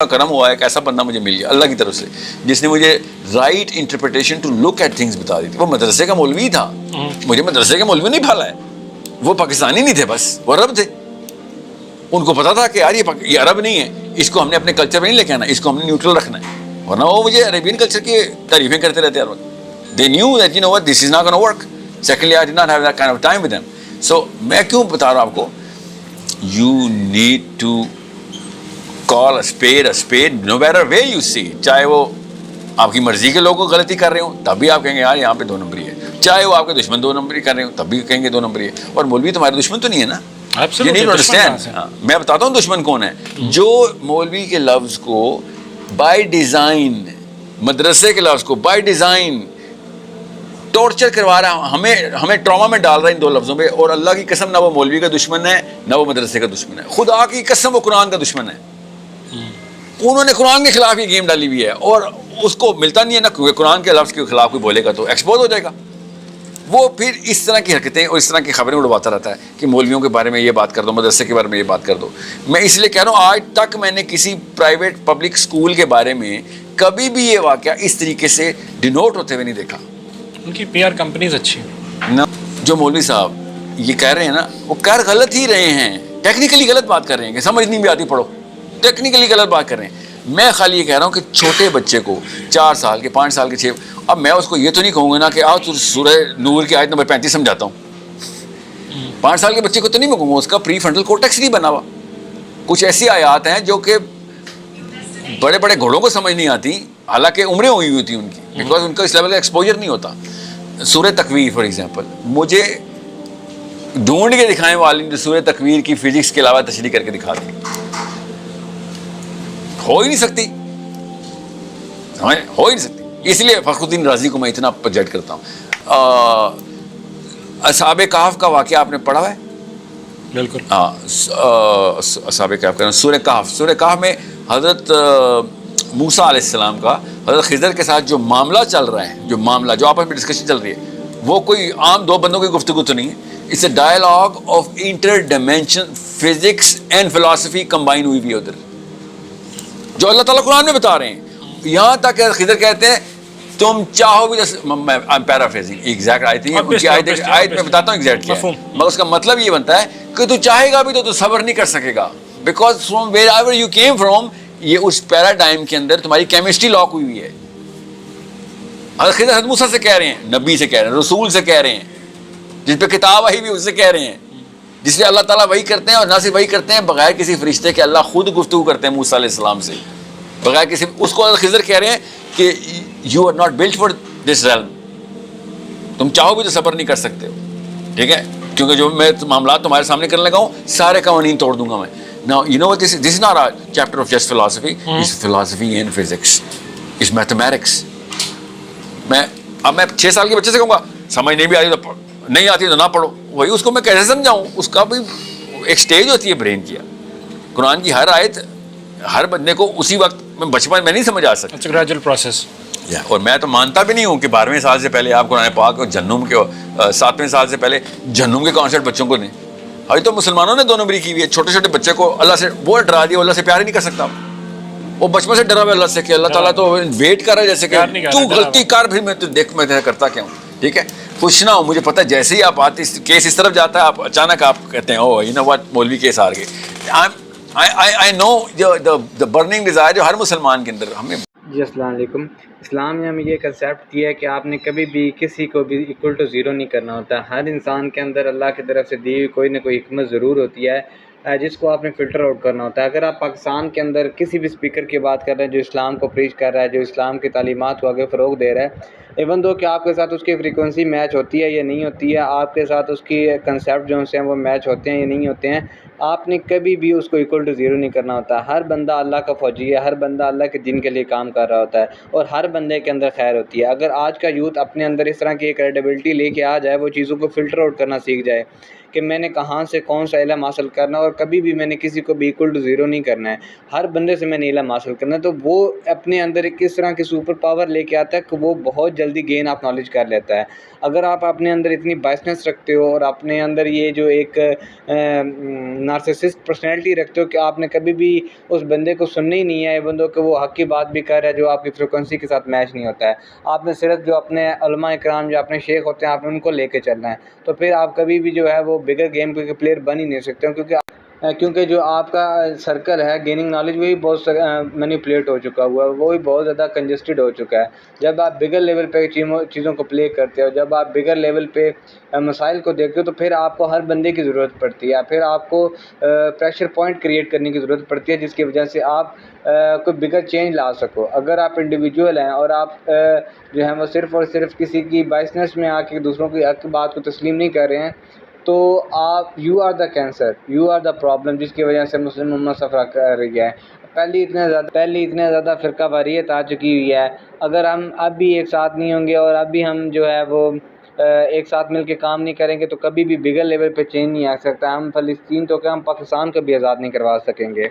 کرم ہوا ہے کہ ایسا بندہ مجھے مل گیا اللہ کی طرف سے جس نے مجھے right interpretation to look at things بتا دی تھی. وہ مدرسے کا مولوی تھا, مجھے مدرسے کا مولوی نہیں پالا ہے. وہ پاکستانی نہیں تھے, بس وہ عرب تھے. ان کو پتا تھا کہ یار یہ عرب نہیں ہے, اس کو ہم نے اپنے کلچر میں نہیں لے کے آنا, اس کو ہم نے نیوٹرل رکھنا ہے. ورنہ وہ مجھے عربین کلچر کی تعریفیں کرتے رہتے ہر وقت. They knew that you know what this is not going to work. Secondly, I did not have that kind of time with them. So میں کیوں بتا رہا ہوں آپ کو, you need to call a spade no matter where you see. چاہے وہ آپ کی مرضی کے لوگوں غلطی کر رہے ہوں تب بھی آپ کہیں گے یار یہاں پہ 2 نمبری ہے, چاہے وہ آپ کے دشمن 2 نمبری کر رہے ہوں تب بھی کہیں گے 2 نمبری ہے. اور مولوی تمہارے دشمن تو نہیں ہے نا. You need to understand. میں بتاتا ہوں دشمن کون ہے. جو مولوی کے لفظ کو بائی ڈیزائن, مدرسے کے لفظ کو بائی ڈیزائن ٹارچر کروا رہا ہے, ہمیں ٹراما میں ڈال رہا ہے ان 2 لفظوں پہ. اور اللہ کی قسم نہ وہ مولوی کا دشمن ہے نہ وہ مدرسے کا دشمن ہے, خدا کی قسم وہ قرآن کا دشمن ہے. انہوں نے قرآن کے خلاف یہ گیم ڈالی ہوئی ہے اور اس کو ملتا نہیں ہے نا, کیونکہ قرآن کے لفظ کے خلاف کوئی بولے گا تو ایکسپوز ہو جائے گا. وہ پھر اس طرح کی حرکتیں اور اس طرح کی خبریں اڑواتا رہتا ہے کہ مولویوں کے بارے میں یہ بات کر دو, مدرسے کے بارے میں یہ بات کر دو. میں اس لیے کہہ رہا ہوں آج تک میں نے کسی پرائیویٹ پبلک اسکول کے بارے میں کبھی بھی یہ واقعہ اس طریقے سے ڈینوٹ ہوتے ہوئے نہیں دیکھا. ان کی پی آر کمپنیز اچھی نہ جو مولوی صاحب یہ کہہ رہے ہیں نا, وہ کر غلط ہی رہے ہیں, ٹیکنیکلی غلط بات کر رہے ہیں کہ سمجھ نہیں بھی آتی پڑھو, ٹیکنیکلی غلط بات کر رہے ہیں. میں خالی یہ کہہ رہا ہوں کہ چھوٹے بچے کو 4 سال کے 5 سال کے 6, اب میں اس کو یہ تو نہیں کہوں گا نا کہ آؤ تو سورہ نور کی آیت نمبر 35 سمجھاتا ہوں. 5 سال کے بچے کو تو نہیں میں کہوں گا, اس کا پری فرنٹل کورٹیکس نہیں بنا ہوا. کچھ ایسی آیات ہیں جو کہ بڑے بڑے گھوڑوں کو سمجھ نہیں آتی, حالانکہ عمریں ہوئی ہوتی ہیں ان کی, بیکاز ان کا اس لیول کا ایکسپوجر نہیں ہوتا. سورہ تکویر فار ایگزامپل, مجھے ڈھونڈ کے دکھائیں والے سورہ تکویر کی فزکس کے علاوہ تشریح کر کے دکھا دیں, ہو ہی نہیں سکتی, ہو ہی نہیں سکتی. اس لیے فخر الدین رازی کو میں اتنا پروجیکٹ کرتا ہوں. اصحاب کہف کا واقعہ آپ نے پڑھا ہے؟ بالکل. ہاں, اصحاب کہف کا سورہ کہف میں حضرت موسیٰ علیہ السلام کا حضرت خضر کے ساتھ جو معاملہ چل رہا ہے, جو آپس میں ڈسکشن چل رہی ہے, وہ کوئی عام 2 بندوں کی گفتگو تو نہیں ہے. It's a dialogue of inter dimension physics and philosophy combine ہوئی بھی ادھر, جو اللہ تعالیٰ قرآن میں بتا رہے ہیں. یہاں تک کہ خضر کہتے ہیں تم چاہو بھی, پیرافریزنگ ایگزیکٹ آیت میں بتاتا ہوں ایگزیکٹ کیا ہے, مگر اس کا مطلب یہ بنتا ہے کہ تو چاہے گا بھی تو صبر نہیں کر سکے گا, because from wherever you came from, یہ اس پیراڈائم کے اندر تمہاری کیمسٹری لاک ہوئی ہوئی ہے. حضرت خضر حضرت موسیٰ سے کہہ رہے ہیں, نبی سے کہہ رہے ہیں, رسول سے کہہ رہے ہیں, جس پہ کتاب آئی بھی اس سے کہہ رہے ہیں, جس پہ اللہ تعالیٰ وحی کرتے ہیں, اور نہ صرف وحی کرتے ہیں بغیر کسی فرشتے کے, اللہ خود گفتگو کرتے ہیں موسیٰ علیہ السلام سے بغیر کسی. اس کو خضر کہہ رہے ہیں کہ you are not built for this realm, تم چاہو بھی تو صبر نہیں کر سکتے ہو, ٹھیک ہے, کیونکہ جو میں معاملات تمہارے سامنے کرنے لگا ہوں سارے قوانین توڑ دوں گا میں. Now you know what this is not a chapter of just philosophy, it's philosophy and physics, it's mathematics. میں 6 سال کے بچے سے کہوں گا سمجھ نہیں بھی آتی تو نہیں آتی تو نہ پڑھو, وہی اس کو میں کیسے سمجھاؤں؟ اس کا بھی ایک سٹیج ہوتی ہے برین کی. قرآن کی ہر آیت ہر بندے کو اسی وقت میں بچپن میں نہیں سمجھ آ سکتا. It's a gradual process. اور میں تو مانتا بھی نہیں ہوں کہ 12ویں سال سے پہلے آپ قرآن پاک اور جہنم کے 7ویں سال سے پہلے جہنم کے کانسیپٹ بچوں کو دیں. ابھی تو مسلمانوں نے 2 نمبری کی ہوئی ہے. چھوٹے چھوٹے بچے کو اللہ سے وہ ڈرا دیا, اللہ سے پیار ہی نہیں کر سکتا. وہ بچپن سے ڈرا ہوا اللہ سے کہ اللہ تعالیٰ تو ویٹ کر رہا ہے جیسے کہ تو غلطی کر, پھر میں تو دیکھ میں کرتا کیا ہوں, ٹھیک ہے, خوش نہ ہو. مجھے پتہ ہے جیسے ہی آپ آتے کیس اس طرف جاتا ہے آپ اچانک آپ کہتے ہیں او یو نو واٹ مولوی کیس آ گئے. I know the burning desire جو ہر مسلمان کے اندر ہمیں. جی السلام علیکم. اسلام نے ہمیں یہ کنسیپٹ دیا ہے کہ آپ نے کبھی بھی کسی کو بھی ایکول ٹو زیرو نہیں کرنا ہوتا. ہر انسان کے اندر اللہ کی طرف سے دی ہوئی کوئی نہ کوئی حکمت ضرور ہوتی ہے جس کو آپ نے فلٹر آؤٹ کرنا ہوتا ہے. اگر آپ پاکستان کے اندر کسی بھی اسپیکر کی بات کر رہے ہیں جو اسلام کو پریچ کر رہا ہے, جو اسلام کی تعلیمات کو آگے فروغ دے رہا ہے, ایون دو کہ آپ کے ساتھ اس کی فریکوینسی میچ ہوتی ہے یا نہیں ہوتی ہے, آپ کے ساتھ اس کی کنسیپٹ جو ہیں وہ میچ ہوتے ہیں یا نہیں ہوتے ہیں, آپ نے کبھی بھی اس کو ایکول ٹو زیرو نہیں کرنا ہوتا. ہر بندہ اللہ کا فوجی ہے, ہر بندہ اللہ کے دین کے لیے کام کر رہا ہوتا ہے, اور ہر بندے کے اندر خیر ہوتی ہے. اگر آج کا یوتھ اپنے اندر اس طرح کی کریڈیبلٹی لے کے آ جائے, وہ چیزوں کو فلٹر آؤٹ کرنا سیکھ جائے کہ میں نے کہاں سے کون سا علم حاصل کرنا ہے، اور کبھی بھی میں نے کسی کو بھی ایکول ٹو زیرو نہیں کرنا ہے، ہر بندے سے میں نے علم حاصل کرنا ہے۔ تو وہ اپنے اندر ایک اس طرح کی سپر پاور لے کے آتا ہے کہ وہ بہت جلدی گین آف نالج کر لیتا ہے۔ اگر آپ اپنے اندر اتنی بائسنس رکھتے ہو اور اپنے اندر یہ جو ایک نارسسسٹ پرسنالٹی رکھتے ہو کہ آپ نے کبھی بھی اس بندے کو سننا ہی نہیں ہے، بندوں کہ وہ حق کی بات بھی کر رہا ہے جو آپ کی فریکوینسی کے ساتھ میچ نہیں ہوتا ہے، آپ نے صرف جو اپنے علماء اکرام جو اپنے شیخ ہوتے ہیں آپ نے ان کو لے کے چلنا ہے، تو پھر آپ کبھی بھی جو ہے وہ بگر گیم کے پلیئر بن ہی نہیں سکتے ہو، کیونکہ جو آپ کا سرکل ہے گیننگ نالج وہی بہت مینیپولیٹ ہو چکا ہوا ہے، وہی بہت زیادہ کنجسٹڈ ہو چکا ہے۔ جب آپ بگر لیول پہ چیزوں کو پلے کرتے ہو، جب آپ بگر لیول پہ مسائل کو دیکھتے ہو، تو پھر آپ کو ہر بندے کی ضرورت پڑتی ہے، پھر آپ کو پریشر پوائنٹ کریٹ کرنے کی ضرورت پڑتی ہے جس کی وجہ سے آپ کوئی بگر چینج لا سکو۔ اگر آپ انڈیویجول ہیں اور آپ جو ہے وہ صرف اور صرف کسی کی بائسنس میں آ کے دوسروں کی حق بات کو تسلیم نہیں کر رہے ہیں، تو آپ you are the cancer, you are the problem, جس کی وجہ سے مسلم امت سفر کر رہی ہے۔ پہلی اتنے زیادہ فرقہ واریت آ چکی ہوئی ہے، اگر ہم اب بھی ایک ساتھ نہیں ہوں گے اور اب بھی ہم جو ہے وہ ایک ساتھ مل کے کام نہیں کریں گے تو کبھی بھی بگر لیول پہ چینج نہیں آ سکتا۔ ہم فلسطین تو کہ ہم پاکستان کو بھی آزاد نہیں کروا سکیں گے۔